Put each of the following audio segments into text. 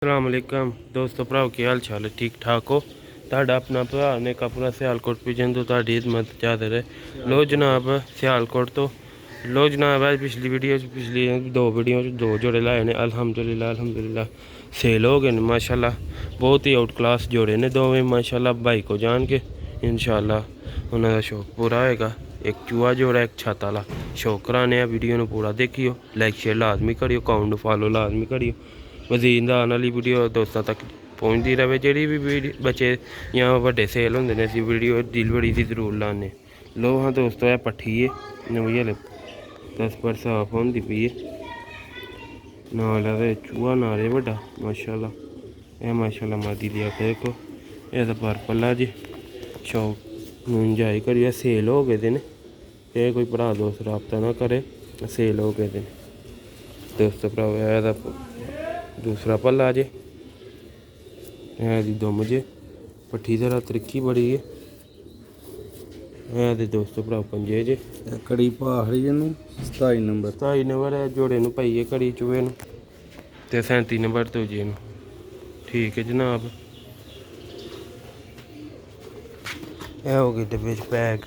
अस्सलाम वालेकुम दोस्तों भराओ की हाल चाल है ठीक ठाक हो ਤੁਹਾਡਾ अपना भरा ने कपूरा सियालकोट पिजन तो ਤੁਹਾਡੀ हिदमत चाहते रहे लो जनाब सियालकोट तो लो जनाब है पिछली दो वीडियो दो जोड़े लाए ने अल्हम्दुलिल्लाह सेल हो गए माशाल्लाह बहुत ही आउट क्लास जोड़े ने दोवें माशाल्लाह भाई को जान के इंशाल्लाह उन्होंने शौक पूरा होएगा। एक चूहा जोड़ा एक छत वाला शौक कराने वीडियो पूरा देखियो लाइक शेयर लाजमी करियो अकाउंट फॉलो लाजमी करियो मजीद आने वाली वीडियो दोस्तों तक पहुँचती रहे। जी भी बच्चे या बड़े सेल होंगे ने असी वीडियो दिल बड़ी सी जरूर लाने लो हाँ दोस्तों है पट्ठी है नवी हले 10 पर साफ होंगी पी है नाल चूहा नारे बड़ा माशाल्लाह यह माशाल्लाह मादी दी आख देखो यह पर्पल है जी शौक इंजॉय करिए सेल हो गए ने ये कोई भरा दोस्त रबता ना करे सेल हो गए दोस्तों भरा दूसरा पल्ला जे दुम जे पट्ठी जरा त्रिक्की बड़ी है दोस्तों भरा पंजे जे कड़ी पहाड़ी 27 नंबर है जोड़े पाइए घड़ी चूहे तो 37 नंबर दूजे ठीक है जनाब यह हो गए डब्बे पैक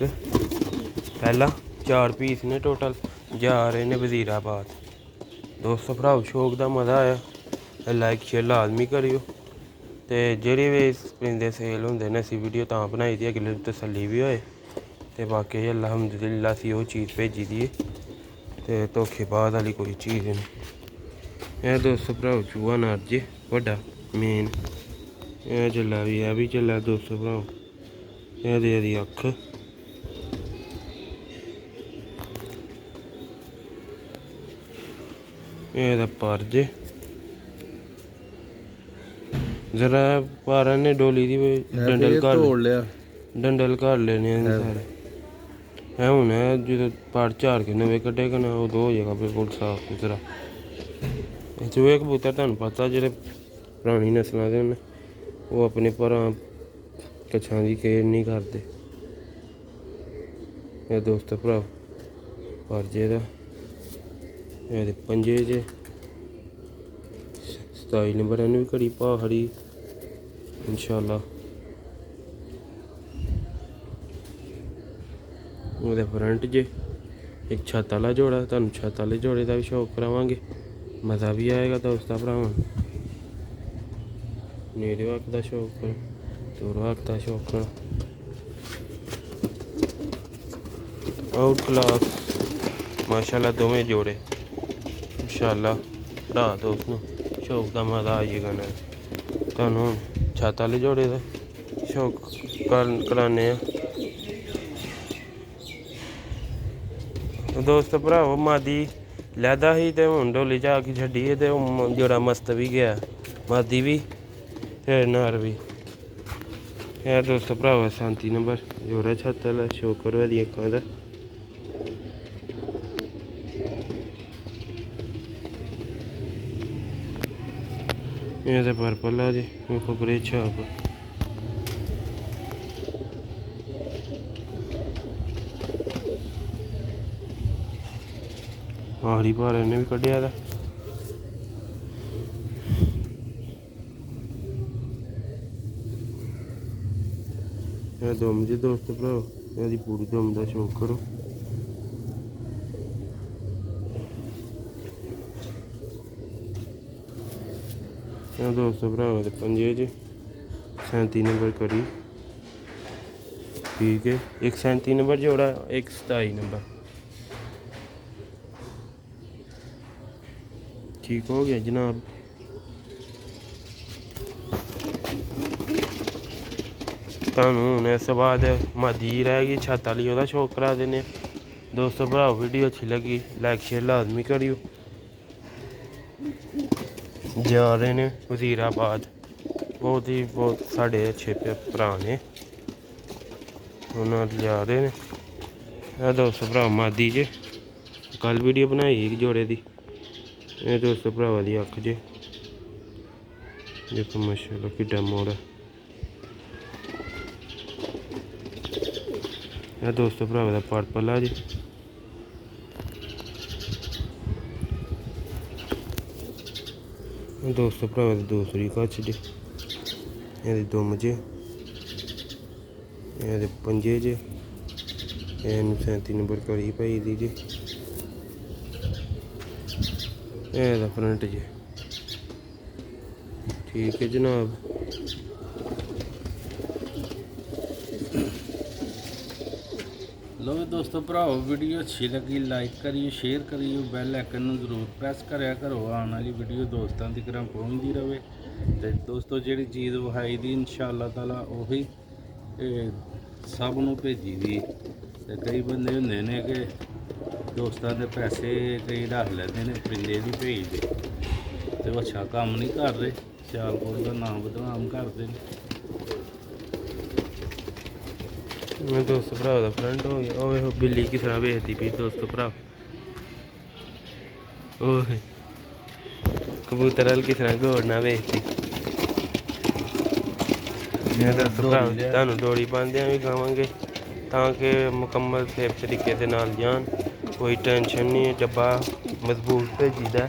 पहला 4 पीस ने टोटल जा रहे ने वजीराबाद दोस्तों भराओ शौक का मज़ा आया लाइक शेयर लाजमी करियो तो जेह्ड़े भी परिंदे सेल होंदे ने असी वीडियो तां बनाई दी अगले तसल्ली भी होए तो बाकी अल्हम्दुलिल्लाह असी ओह् चीज़ भेजी दी ते धोखेबाज वाली कोई चीज़ नहीं। यह दोस्तों भराओ चूहा नर जे बड़ा मेन यह चला भी है भी चला दोस्तों भराओ यह अख यह पर जे जरा पारा ने डोली दी डंडल घर लेने सारे है हूँ जो पड़ झाड़ के नवे कड्ढे कना उदो हो जाएगा बिल्कुल साफ सुथरा। चूहे कबूतर तुहानू पता जेह्ड़े पुरानी नस्लों के न वो अपने भरा कच्छां की केयर नहीं करते। यह दोस्तों भरा परजे दा पंजे च 27 नंबर इन्हू भी घड़ी पहाड़ी इंशाल्लाह वो फ्रंट जे एक छत वाला जोड़ा तुहानू छत वाले जोड़े का भी शौक करावांगे मज़ा भी आएगा दोस्तां भरावां नेड़े हक का शौक दूरों हक का शौक आउट क्लास माशाल्लाह दोवें जोड़े इंशाल्लाह भरा दोस्तों शौक का मज़ा आ जाएगा ना तुहानू छत वाले जोड़े का शौक कराने दोस्त भराओ मादी लैदा ही तो हूँ डोली च आके छड्डी तो जोड़ा मस्त भी गया मादी भी ते नर भी यह दोस्त भराओ 37 नंबर जोड़ा छत वाला शौकर वाली अक्खां दा यह तो पर्पल है जी खबरे छाप आखिरी भार इन्हें भी कड्ढिया दा दुम जी दोस्त भराओ यदि पूरी दुम का शौक करो दोस्त भराओ पंजे च 37 नंबर करी ठीक है एक 37 नंबर जोड़ा एक 27 नंबर ठीक हो गया जनाब। तुहानू हूँ इस बाद मादी रह गई छत वाली ओह्दा शौक करा देने दोस्तों भराओ वीडियो अच्छी लगी लाइक शेयर लाजमी करियो जा रहे ने वजीराबाद बहुत साढ़े अच्छे भरा ने उन्होंने जा रहे ने दोस्तों भराओ मादी जे कल वीडियो बनाई एक जोड़े की ये दोस्तों भरावा दी अख जे देखो माशाल्लाह किड्डा मोड़ है यह दोस्तों भरावा दा पर्पल है जी ਦੋਸਤੋ ਭਰਾਵਾਂ ਦੀ ਦੂਸਰੀ ਕੱਚ ਜੇ, ਇਹਦੀ ਦੁਮ ਜੇ, ਇਹਦੇ ਪੰਜੇ ਜੇ, ਇਹਨੂੰ 37 ਨੰਬਰ ਕੜੀ ਪਾਈ ਦੀ ਜੇ, ਇਹਦਾ ਫਰੰਟ ਜੇ। ठीक है जनाब। लो दोस्तों भराओ, वीडियो अच्छी लगी लाइक करिए, शेयर करिए, बैल आइकन नूं जरूर प्रेस करिया करो, आने वाली वीडियो दोस्तों तक पहुँचती रहे। तो दोस्तों जी चीज़ विखाई दी इंशाअल्लाह ताला उही सब नूं भेजी दी। ते कई बंदे हुंदे ने कि दोस्तों के पैसे कई रख लेते हैं, परिंदे भी भेजते, तो अच्छा काम नहीं कर रहे, सियालकोट का नाम बदनाम करते हैं। मैं दोस्त भरा का फ्रेंड हो गया। ओह बिल्ली किस तरह बेचती पी दोस्त भरा, ओह कबूतर वाल किस तरह घोड़ना बेचती। दोस्त भरा तुहानू डोरी पांदे भी खावांगे ताकि मुकम्मल सेफ तरीके से नाल जान, कोई टेंशन नहीं है। डब्बा मजबूत भेजीदा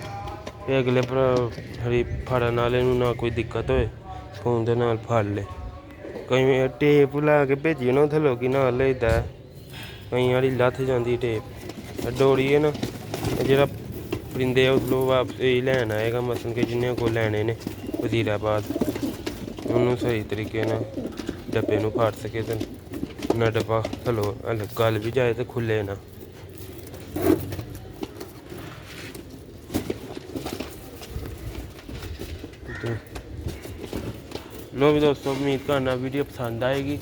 है, अगले हरी फड़न वाले ना कोई दिक्कत होए, फोन दे नाल फड़ ले। कई टेप ला के भेजिए ना उत्थे लोग ना लेदा, कई वाली लथ जाती टेप। डोरी है ना जेह्ड़ा परिंदे उधरों वापस लैन आएगा, मसन के जिन्हें को लैने ने वजीराबाद, उन्होंने सही तरीके ना डब्बे नूं फाड़ सके तो ना डब्बा थलो गल भी जाए तो खुले ना। लो भी दोस्तों, उम्मीद करना वीडियो पसंद आएगी।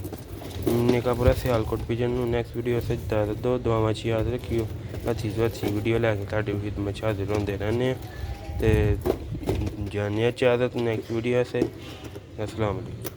निका पूरा सियालकोट पिजन। नैक्सट वीडियो से दो दुआवां च याद रखियो। अच्छी तो अच्छी वीडियो लैके तुहाडी खिदमत च हाजिर होंदे रैह्ने ते जाने इजाज़त नैक्सट वीडियो से। अस्सलाम वालेकुम।